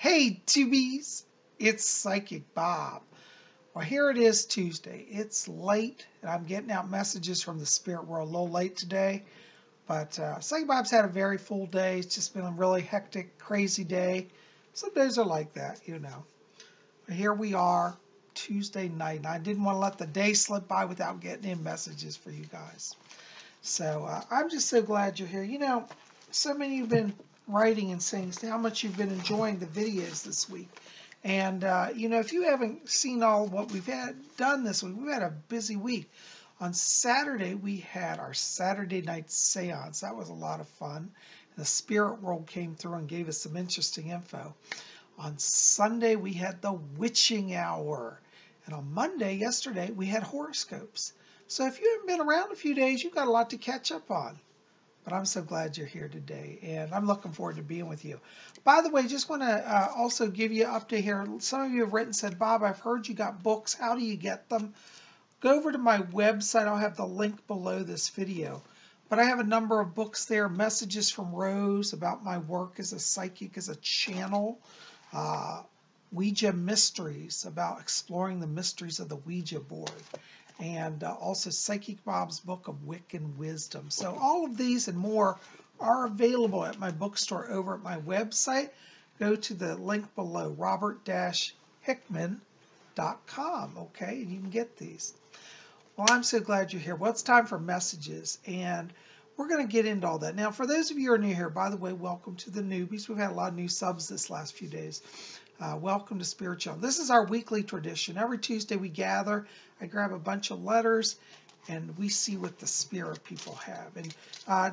Hey, Tubies! It's Psychic Bob. Well, here it is Tuesday. It's late, and I'm getting out messages from the spirit world a little late today. But Psychic Bob's had a very full day. It's just been a really hectic, crazy day. Some days are like that, you know. But here we are, Tuesday night, and I didn't want to let the day slip by without getting in messages for you guys. So I'm just so glad you're here. You know, so many of you have been writing and saying how much you've been enjoying the videos this week. And, you know, if you haven't seen all what we've done this week, we've had a busy week. On Saturday, we had our Saturday night seance. That was a lot of fun. The spirit world came through and gave us some interesting info. On Sunday, we had the witching hour. And on Monday, yesterday, we had horoscopes. So if you haven't been around a few days, you've got a lot to catch up on. But I'm so glad you're here today, and I'm looking forward to being with you. By the way, just want to also give you an update here. Some of you have written and said, Bob, I've heard you got books. How do you get them? Go over to my website. I'll have the link below this video. But I have a number of books there, Messages from Rose about my work as a psychic, as a channel. Ouija Mysteries, about exploring the mysteries of the Ouija board. And also Psychic Bob's Book of Wiccan Wisdom. So all of these and more are available at my bookstore over at my website. Go to the link below, robert-hickman.com, okay? And you can get these. Well, I'm so glad you're here. Well, it's time for messages, and we're going to get into all that. Now, for those of you who are new here, by the way, welcome to the newbies. We've had a lot of new subs this last few days. Welcome to Spirit Channel. This is our weekly tradition. Every Tuesday we gather. I grab a bunch of letters, and we see what the spirit people have. And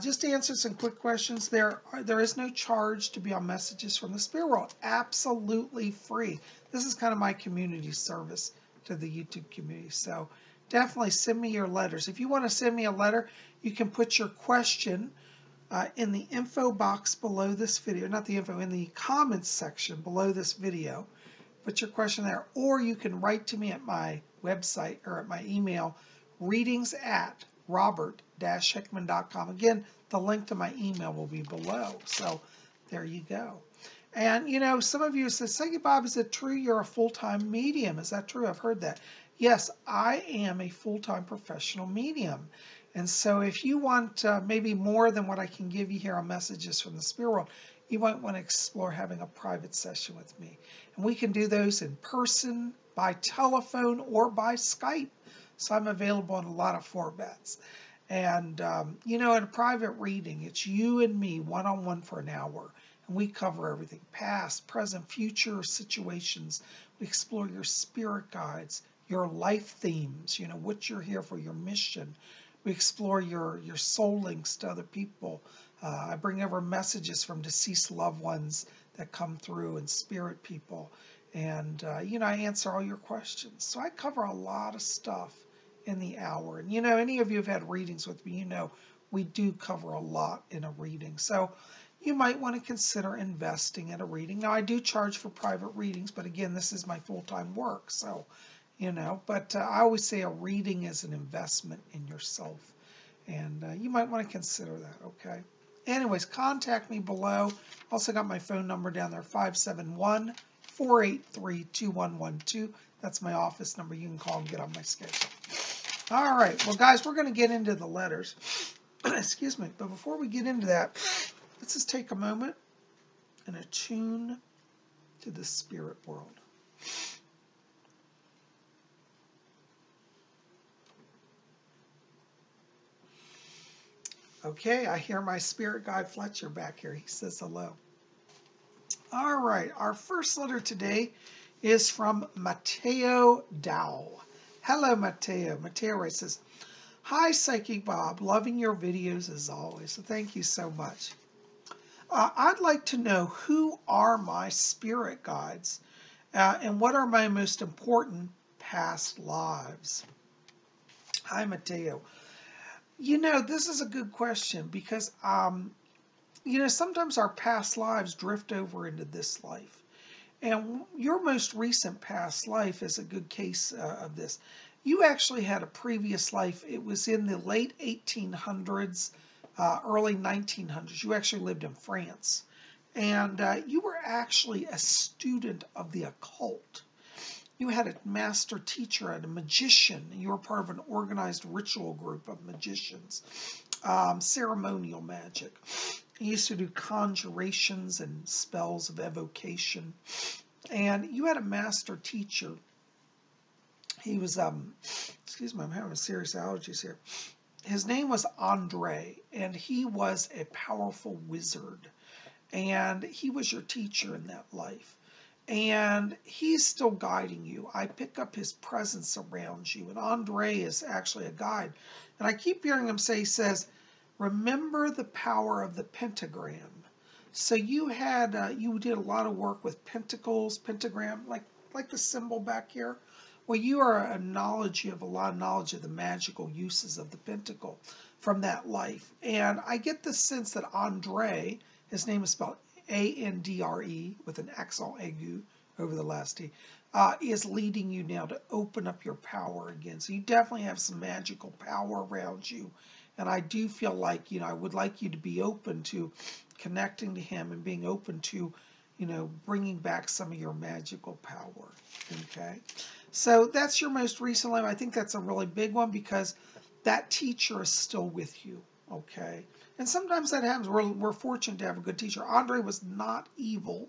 just to answer some quick questions, there is no charge to be on Messages from the Spirit World. Absolutely free. This is kind of my community service to the YouTube community. So definitely send me your letters. If you want to send me a letter, you can put your question in the info box below this video, not the info, in the comments section below this video. Put your question there, or you can write to me at my website or at my email, readings@robert-hickman.com. Again, the link to my email will be below. So there you go. And, you know, some of you said, Psychic Bob, is it true you're a full-time medium? Is that true? I've heard that. Yes, I am a full-time professional medium. And so if you want maybe more than what I can give you here on Messages from the Spirit World, you might want to explore having a private session with me. And we can do those in person, by telephone, or by Skype. So I'm available in a lot of formats. And, you know, in a private reading, it's you and me one-on-one for an hour. And we cover everything, past, present, future situations. We explore your spirit guides, your life themes, you know, what you're here for, your mission. We explore your soul links to other people. I bring over messages from deceased loved ones that come through, and spirit people. And, you know, I answer all your questions. So I cover a lot of stuff in the hour. And, you know, any of you have had readings with me, you know, we do cover a lot in a reading. So you might want to consider investing in a reading. Now, I do charge for private readings, but again, this is my full-time work. So, you know, but I always say a reading is an investment in yourself. And you might want to consider that, okay? Anyways, contact me below. Also got my phone number down there, 571-483-2112. That's my office number. You can call and get on my schedule. All right. Well, guys, we're going to get into the letters. Excuse me. But before we get into that, let's just take a moment and attune to the spirit world. Okay, I hear my spirit guide Fletcher back here. He says hello. All right, our first letter today is from Matteo Dowell. Hello, Matteo. Matteo says, hi, Psychic Bob. Loving your videos as always. So thank you so much. I'd like to know who are my spirit guides and what are my most important past lives. Hi, Matteo. You know, this is a good question because, you know, sometimes our past lives drift over into this life. And your most recent past life is a good case of this. You actually had a previous life. It was in the late 1800s, early 1900s. You actually lived in France. And you were actually a student of the occult. You had a master teacher and a magician. You were part of an organized ritual group of magicians, ceremonial magic. You used to do conjurations and spells of evocation. And you had a master teacher. He was, excuse me, I'm having serious allergies here. His name was Andre, and he was a powerful wizard. And he was your teacher in that life. And he's still guiding you. I pick up his presence around you. And Andre is actually a guide. And I keep hearing him say, he says, remember the power of the pentagram. So you had, you did a lot of work with pentacles, pentagram, like the symbol back here. Well, you are a knowledge, you have a lot of knowledge of the magical uses of the pentacle from that life. And I get the sense that Andre, his name is spelled Andre with an accent aigu over the last T, is leading you now to open up your power again. So you definitely have some magical power around you. And I do feel like, I would like you to be open to connecting to him and being open to, bringing back some of your magical power. Okay. So that's your most recent life. I think that's a really big one because that teacher is still with you. Okay. And sometimes that happens. We're fortunate to have a good teacher. Andre was not evil.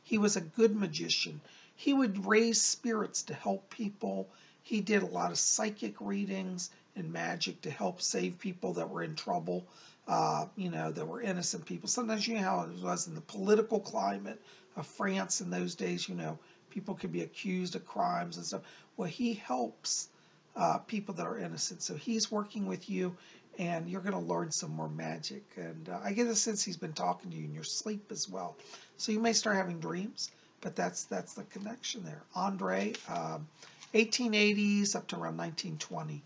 He was a good magician. He would raise spirits to help people. He did a lot of psychic readings and magic to help save people that were in trouble, that were innocent people. Sometimes you know how it was in the political climate of France in those days, people could be accused of crimes and stuff. Well, he helps people that are innocent. So he's working with you, and you're going to learn some more magic. And I get the sense he's been talking to you in your sleep as well. So you may start having dreams, but that's the connection there. Andre, 1880s up to around 1920.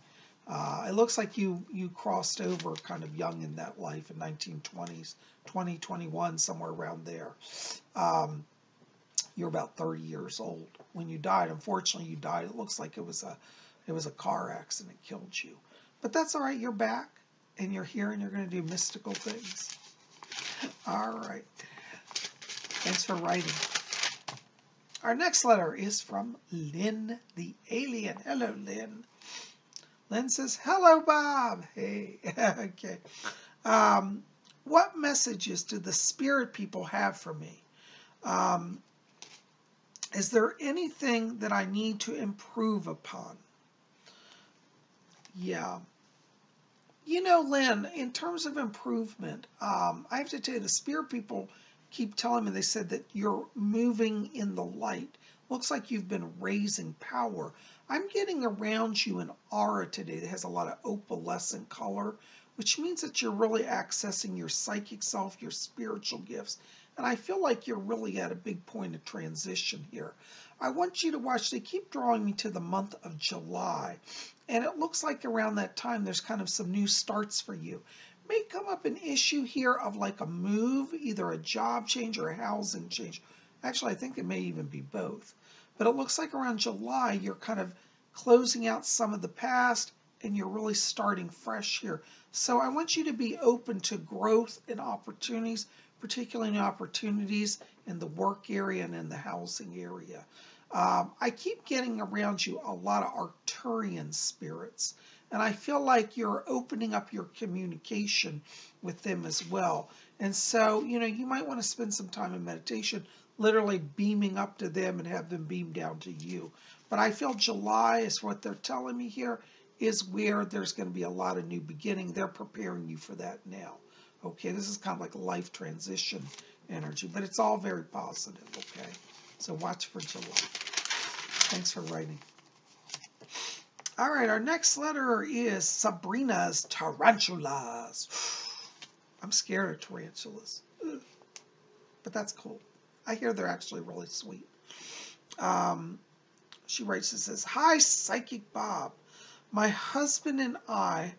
It looks like you crossed over kind of young in that life in 1920s, 2021, somewhere around there. You're about 30 years old when you died. Unfortunately, you died. It looks like it was a car accident that killed you. But that's all right. You're back, and you're here, and you're going to do mystical things. All right. Thanks for writing. Our next letter is from Lynn The Alien. Hello, Lynn. Lynn says, hello, Bob. Hey. Okay. What messages do the spirit people have for me? Is there anything that I need to improve upon? Yeah. Lynn, in terms of improvement, I have to tell you, the spirit people keep telling me, they said that you're moving in the light. Looks like you've been raising power. I'm getting around you an aura today that has a lot of opalescent color, which means that you're really accessing your psychic self, your spiritual gifts. And I feel like you're really at a big point of transition here. I want you to watch. They keep drawing me to the month of July. And it looks like around that time there's kind of some new starts for you. May come up an issue here of like a move, either a job change or a housing change. Actually, I think it may even be both. But it looks like around July you're kind of closing out some of the past and you're really starting fresh here. So I want you to be open to growth and opportunities, particularly opportunities in the work area and in the housing area. I keep getting around you a lot of Arcturian spirits, and I feel like you're opening up your communication with them as well. And so, you might want to spend some time in meditation, literally beaming up to them and have them beam down to you. But I feel July is what they're telling me here is where there's going to be a lot of new beginning. They're preparing you for that now. Okay, this is kind of like a life transition energy, but it's all very positive, okay? So watch for July. Thanks for writing. All right, our next letter is Sabrina's Tarantulas. I'm scared of tarantulas, but that's cool. I hear they're actually really sweet. She writes and says, hi, Psychic Bob. My husband and I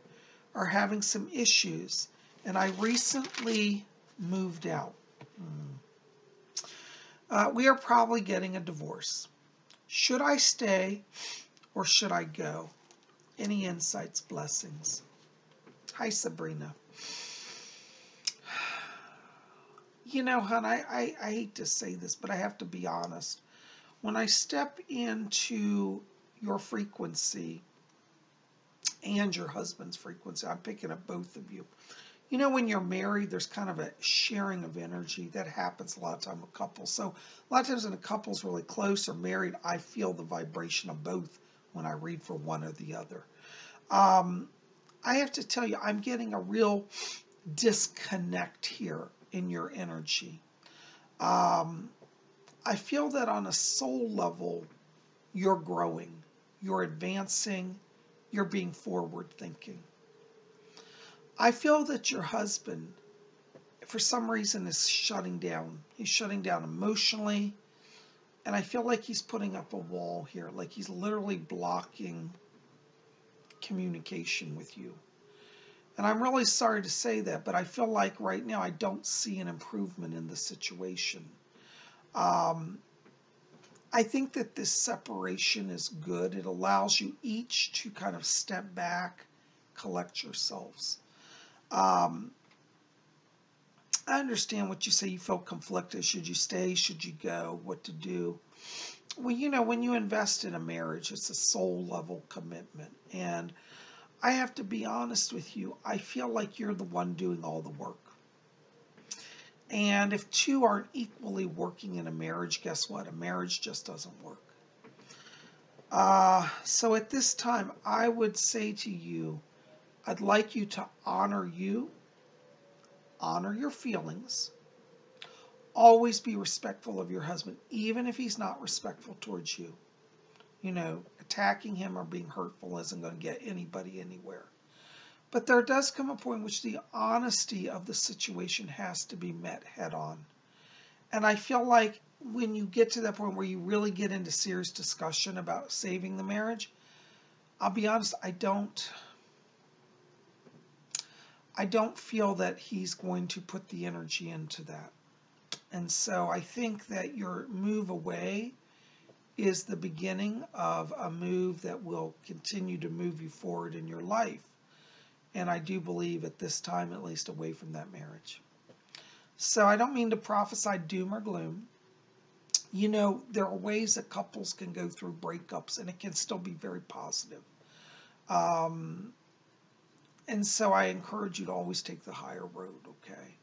are having some issues, and I recently moved out. We are probably getting a divorce. Should I stay or should I go? Any insights? Blessings. Hi, Sabrina. You know, hon, I hate to say this, but I have to be honest. When I step into your frequency and your husband's frequency, I'm picking up both of you. You know, when you're married, there's kind of a sharing of energy that happens a lot of time with couples. So a lot of times when a couple's really close or married, I feel the vibration of both when I read for one or the other. I have to tell you, I'm getting a real disconnect here in your energy. I feel that on a soul level, you're growing, you're advancing, you're being forward thinking. I feel that your husband, for some reason, is shutting down. He's shutting down emotionally, and I feel like he's putting up a wall here, like he's literally blocking communication with you. And I'm really sorry to say that, but I feel like right now I don't see an improvement in the situation. I think that this separation is good. It allows you each to kind of step back, collect yourselves. I understand what you say. You feel conflicted. Should you stay? Should you go? What to do? Well, you know, when you invest in a marriage, it's a soul level commitment. And I have to be honest with you. I feel like you're the one doing all the work. And if two aren't equally working in a marriage, guess what? A marriage just doesn't work. So at this time, I would say to you, I'd like you to honor you, honor your feelings, always be respectful of your husband, even if he's not respectful towards you. You know, attacking him or being hurtful isn't going to get anybody anywhere. But there does come a point in which the honesty of the situation has to be met head on. And I feel like when you get to that point where you really get into serious discussion about saving the marriage, I'll be honest, I don't feel that he's going to put the energy into that. And so I think that your move away is the beginning of a move that will continue to move you forward in your life. And I do believe at this time, at least, away from that marriage. So I don't mean to prophesy doom or gloom. You know, there are ways that couples can go through breakups and it can still be very positive. And so I encourage you to always take the higher road, okay?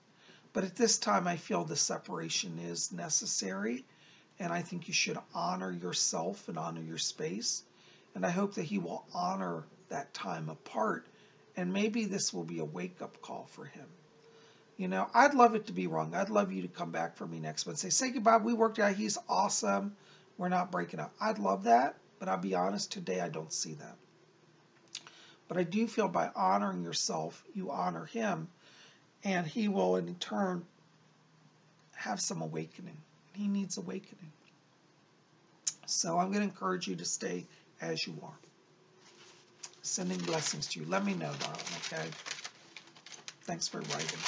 But at this time, I feel the separation is necessary. And I think you should honor yourself and honor your space. And I hope that he will honor that time apart. And maybe this will be a wake-up call for him. You know, I'd love it to be wrong. I'd love you to come back for me next month and say goodbye. We worked out. He's awesome. We're not breaking up. I'd love that. But I'll be honest, today I don't see that. But I do feel by honoring yourself, you honor him. And he will, in turn, have some awakening. He needs awakening. So I'm going to encourage you to stay as you are. Sending blessings to you. Let me know, darling, okay? Thanks for writing.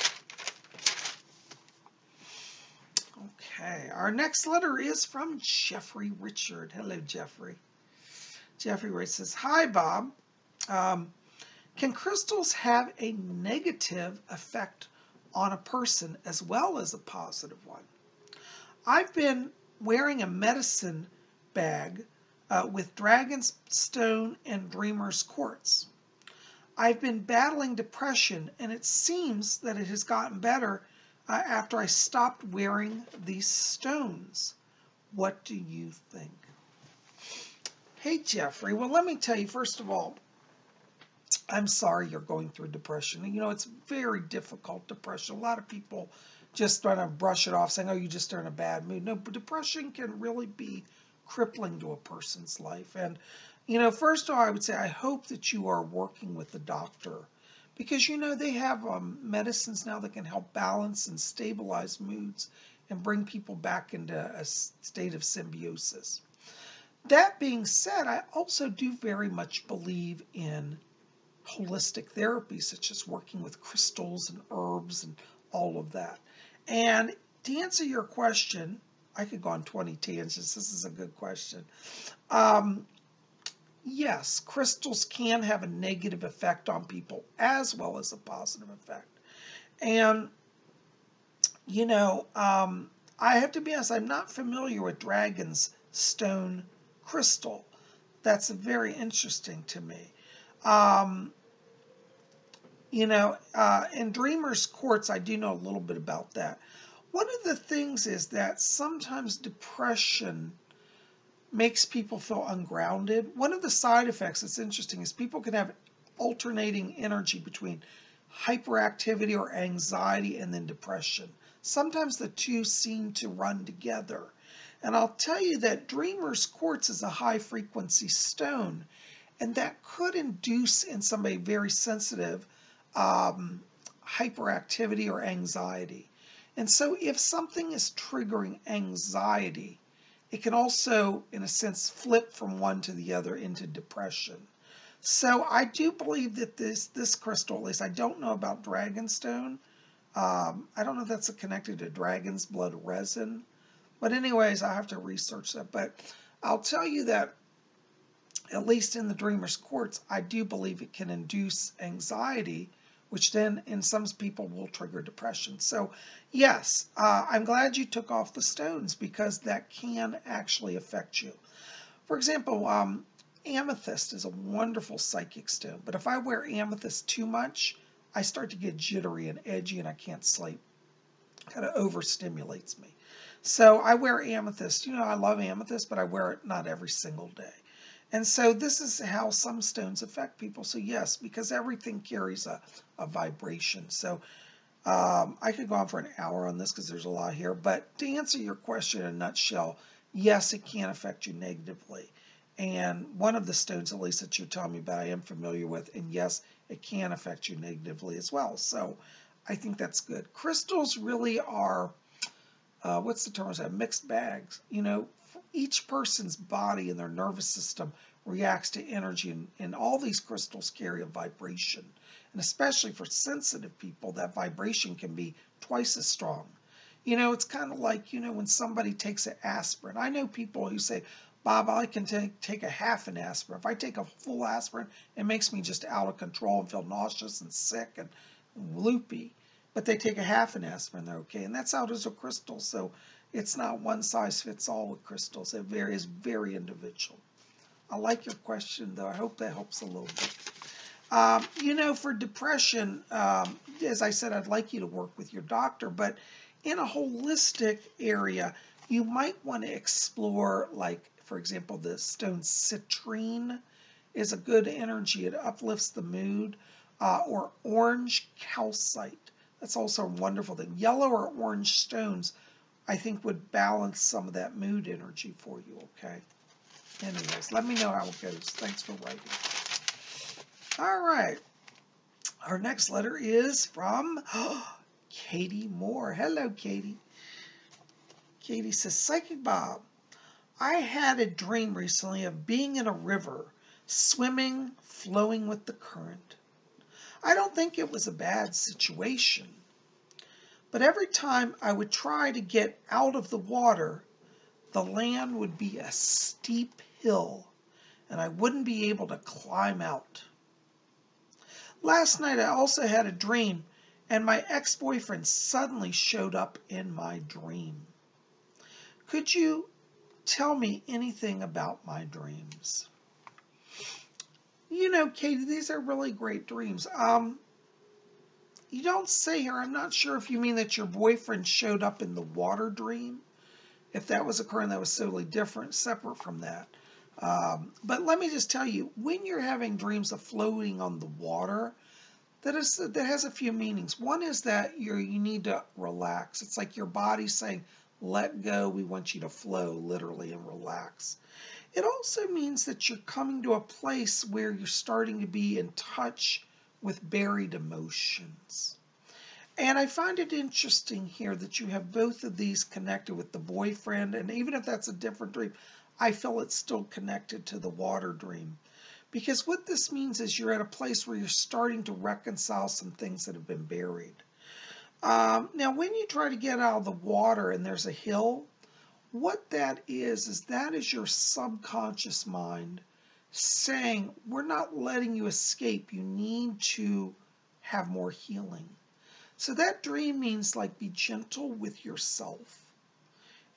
Okay, our next letter is from Geoffrey Richard. Hello, Geoffrey. Geoffrey Richard says, hi, Bob. Can crystals have a negative effect on a person as well as a positive one? I've been wearing a medicine bag with dragon's stone and dreamer's quartz. I've been battling depression, and it seems that it has gotten better after I stopped wearing these stones. What do you think? Hey, Geoffrey. Well, let me tell you, first of all, I'm sorry you're going through depression. You know, it's very difficult, depression. A lot of people just trying to brush it off, saying, oh, you just are in a bad mood. No, but depression can really be crippling to a person's life. And, you know, first of all, I would say I hope that you are working with the doctor because, you know, they have medicines now that can help balance and stabilize moods and bring people back into a state of symbiosis. That being said, I also do very much believe in holistic therapy, such as working with crystals and herbs and all of that. And to answer your question, I could go on 20 tangents. This is a good question. Yes, crystals can have a negative effect on people as well as a positive effect. And You know, I have to be honest, I'm not familiar with Dragon's Stone crystal. That's very interesting to me. Um, in Dreamer's Quartz, I do know a little bit about that. One of the things is that sometimes depression makes people feel ungrounded. One of the side effects that's interesting is people can have alternating energy between hyperactivity or anxiety and then depression. Sometimes the two seem to run together. And I'll tell you that Dreamer's Quartz is a high frequency stone, and that could induce in somebody very sensitive hyperactivity or anxiety. And so if something is triggering anxiety, it can also, in a sense, flip from one to the other into depression. So I do believe that this crystal, at least I don't know about Dragonstone. I don't know if that's connected to dragon's blood resin. But anyways, I have to research that. But I'll tell you that, at least in the Dreamer's Quartz, I do believe it can induce anxiety, which then in some people will trigger depression. So yes, I'm glad you took off the stones because that can actually affect you. For example, amethyst is a wonderful psychic stone, but if I wear amethyst too much, I start to get jittery and edgy and I can't sleep. It kind of overstimulates me. So I wear amethyst. I love amethyst, but I wear it not every single day. And so this is how some stones affect people. So yes, because everything carries a vibration. So I could go on for an hour on this because there's a lot here. But to answer your question in a nutshell, yes, it can affect you negatively. And one of the stones, at least that you're telling me about, I am familiar with. And yes, it can affect you negatively as well. So I think that's good. Crystals really are, what's the term? Mixed bags. Each person's body and their nervous system reacts to energy, and all these crystals carry a vibration. And especially for sensitive people, that vibration can be twice as strong. It's kind of like, when somebody takes an aspirin. I know people who say, Bob, I can take a half an aspirin. If I take a full aspirin, it makes me just out of control and feel nauseous and sick and loopy. But they take a half an aspirin, they're okay. And that's how it is with crystals. So it's not one size fits all with crystals. It varies very individual. I like your question, though. I hope that helps a little bit. For depression, as I said, I'd like you to work with your doctor. But in a holistic area, you might want to explore, like, for example, the stone citrine is a good energy. It uplifts the mood. Or orange calcite. That's also a wonderful thing. Yellow or orange stones, I think, would balance some of that mood energy for you, okay? Anyways, let me know how it goes. Thanks for writing. All right. Our next letter is from Katie Moore. Hello, Katie. Katie says, Psychic Bob, I had a dream recently of being in a river, swimming, flowing with the current. I don't think it was a bad situation, but every time I would try to get out of the water, the land would be a steep hill, and I wouldn't be able to climb out. Last night I also had a dream, and my ex-boyfriend suddenly showed up in my dream. Could you tell me anything about my dreams? Katie, these are really great dreams. You don't say here, I'm not sure if you mean that your boyfriend showed up in the water dream. If that was occurring, that was totally different, separate from that. But let me just tell you, when you're having dreams of floating on the water, that has a few meanings. One is that you need to relax. It's like your body's saying, let go, we want you to flow, literally, and relax. It also means that you're coming to a place where you're starting to be in touch with buried emotions. And I find it interesting here that you have both of these connected with the boyfriend, and even if that's a different dream, I feel it's still connected to the water dream. Because what this means is you're at a place where you're starting to reconcile some things that have been buried. Now, when you try to get out of the water and there's a hill, what that is your subconscious mind saying, we're not letting you escape. You need to have more healing. So that dream means like be gentle with yourself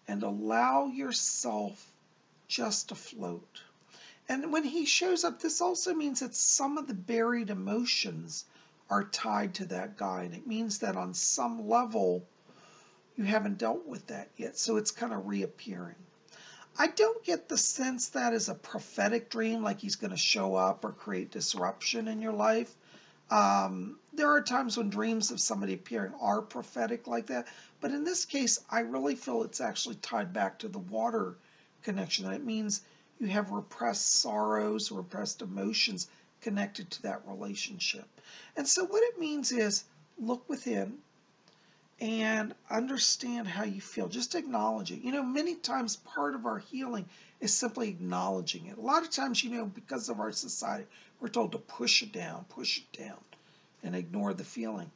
and allow yourself just to float. And when he shows up, this also means that some of the buried emotions are tied to that guy. And it means that on some level, you haven't dealt with that yet. So it's kind of reappearing. I don't get the sense that is a prophetic dream, like he's going to show up or create disruption in your life. There are times when dreams of somebody appearing are prophetic like that. But in this case, I really feel it's actually tied back to the water connection. That it means you have repressed sorrows, repressed emotions connected to that relationship. And so what it means is look within and understand how you feel. Just acknowledge it. Many times part of our healing is simply acknowledging it. A lot of times, because of our society, we're told to push it down, and ignore the feeling.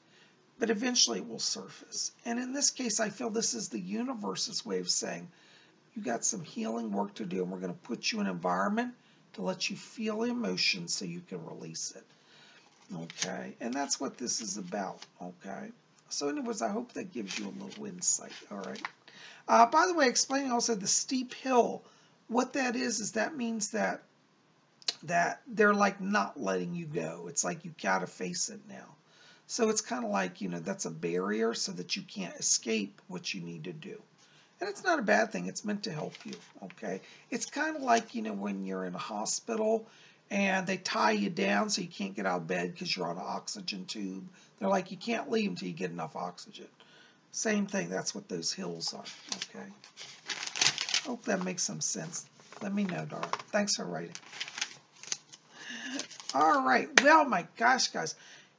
But eventually it will surface. And in this case, I feel this is the universe's way of saying, you got some healing work to do, and we're going to put you in an environment to let you feel the emotion so you can release it. Okay? And that's what this is about. Okay? So anyways, I hope that gives you a little insight. All right? By the way, explaining also the steep hill, what that is that means that they're like not letting you go. It's like you gotta face it now. So it's kind of like, that's a barrier so that you can't escape what you need to do. And it's not a bad thing. It's meant to help you, okay? It's kind of like, when you're in a hospital and they tie you down so you can't get out of bed because you're on an oxygen tube. They're like, you can't leave until you get enough oxygen. Same thing. That's what those hills are, okay? Hope that makes some sense. Let me know, darling. Thanks for writing. All right. Well, my gosh, guys.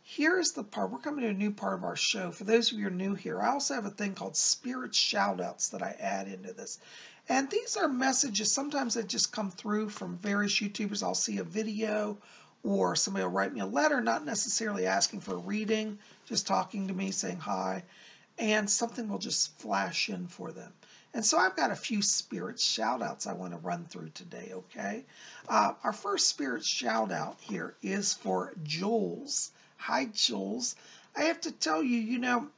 Here's the part. We're coming to a new part of our show. For those of you who are new here, I also have a thing called Spirit Shoutouts that I add into this. And these are messages. Sometimes that just come through from various YouTubers. I'll see a video or somebody will write me a letter, not necessarily asking for a reading, just talking to me, saying hi. And something will just flash in for them. And so I've got a few spirit shout-outs I want to run through today, okay? Our first spirit shout-out here is for Jules. Hi, Jules. I have to tell you,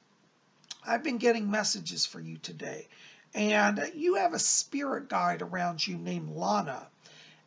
I've been getting messages for you today. And you have a spirit guide around you named Lana.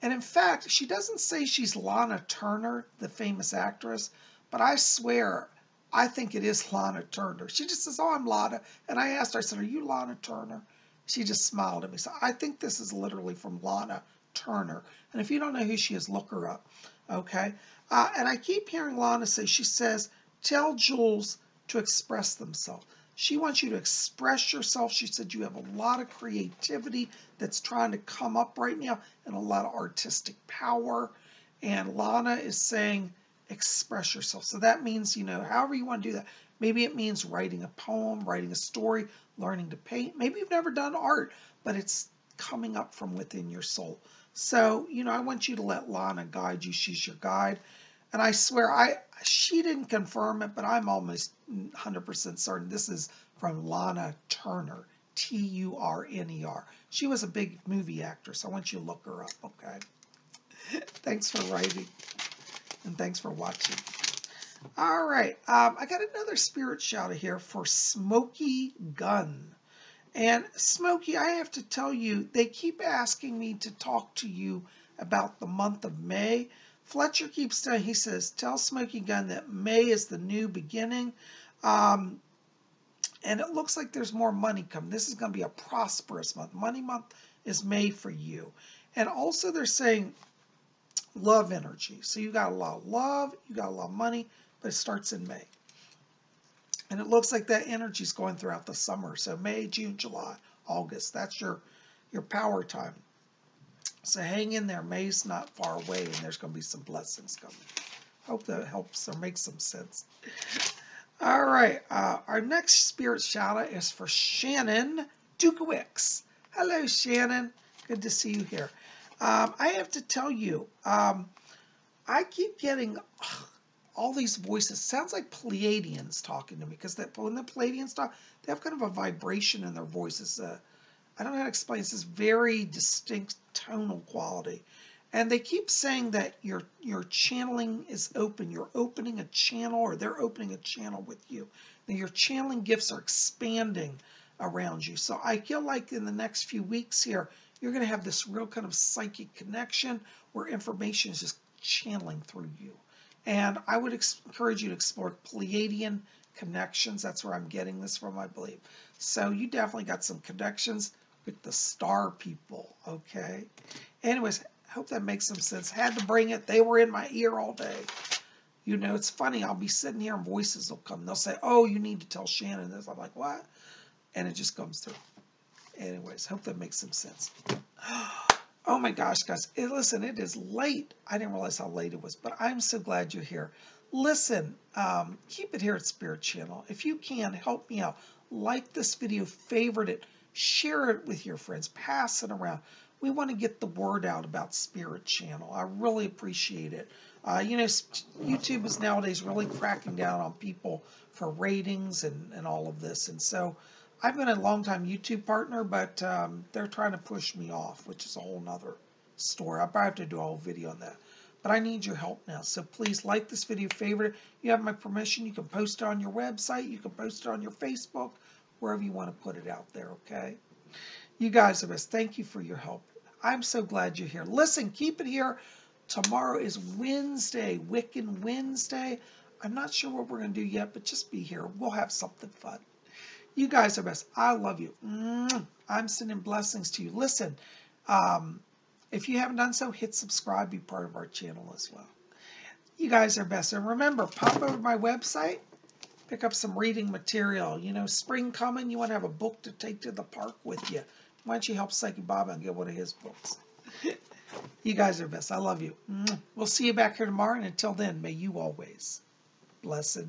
And in fact, she doesn't say she's Lana Turner, the famous actress, but I swear, I think it is Lana Turner. She just says, oh, I'm Lana. And I asked her, I said, are you Lana Turner? She just smiled at me. So I think this is literally from Lana Turner. And if you don't know who she is, look her up. Okay? And I keep hearing Lana say, she says, tell Jules to express themselves. She wants you to express yourself. She said you have a lot of creativity that's trying to come up right now and a lot of artistic power. And Lana is saying, express yourself. So that means, however you want to do that. Maybe it means writing a poem, writing a story, learning to paint. Maybe you've never done art, but it's coming up from within your soul. So, I want you to let Lana guide you. She's your guide. And I swear, she didn't confirm it, but I'm almost 100% certain this is from Lana Turner, Turner. She was a big movie actress. I want you to look her up, okay? Thanks for writing, and thanks for watching. All right, I got another spirit shout out here for Smoky Gun. And Smokey, I have to tell you, they keep asking me to talk to you about the month of May. Fletcher keeps telling, he says, tell Smoky Gun that May is the new beginning. And it looks like there's more money coming. This is going to be a prosperous month. Money month is May for you. And also they're saying love energy. So you got a lot of love, you got a lot of money, but it starts in May. And it looks like that energy is going throughout the summer. So May, June, July, August. That's your power time. So hang in there. May's not far away, and there's going to be some blessings coming. Hope that helps or makes some sense. All right. Our next spirit shout-out is for Shannon Dukowicz. Hello, Shannon. Good to see you here. I have to tell you, I keep getting all these voices. Sounds like Pleiadians talking to me, because when the Pleiadians talk, they have kind of a vibration in their voices. I don't know how to explain. It's this very distinct tonal quality. And they keep saying that your channeling is open. You're opening a channel, or they're opening a channel with you. Your channeling gifts are expanding around you. So I feel like in the next few weeks here, you're going to have this real kind of psychic connection where information is just channeling through you. And I would encourage you to explore Pleiadian connections. That's where I'm getting this from, I believe. So you definitely got some connections with the star people, okay? Anyways, I hope that makes some sense. Had to bring it. They were in my ear all day. You know, it's funny. I'll be sitting here and voices will come. They'll say, oh, you need to tell Shannon this. I'm like, what? And it just comes through. Anyways, hope that makes some sense. Oh my gosh, guys. Listen, it is late. I didn't realize how late it was, but I'm so glad you're here. Listen, keep it here at Spirit Channel. If you can, help me out. Like this video, favorite it, share it with your friends, pass it around. We want to get the word out about Spirit Channel. I really appreciate it. You know, YouTube is nowadays really cracking down on people for ratings and all of this. And so I've been a long-time YouTube partner, but they're trying to push me off, which is a whole nother story. I'll probably have to do a whole video on that. But I need your help now. So please like this video, favorite it. You have my permission. You can post it on your website. You can post it on your Facebook, wherever you want to put it out there, okay? You guys are best. Thank you for your help. I'm so glad you're here. Listen, keep it here. Tomorrow is Wednesday, Wiccan Wednesday. I'm not sure what we're going to do yet, but just be here. We'll have something fun. You guys are best. I love you. I'm sending blessings to you. Listen, if you haven't done so, hit subscribe. Be part of our channel as well. You guys are best. And remember, pop over to my website. Pick up some reading material. You know, spring coming. You want to have a book to take to the park with you. Why don't you help Psychic Bob and get one of his books? You guys are best. I love you. We'll see you back here tomorrow. And until then, may you always blessed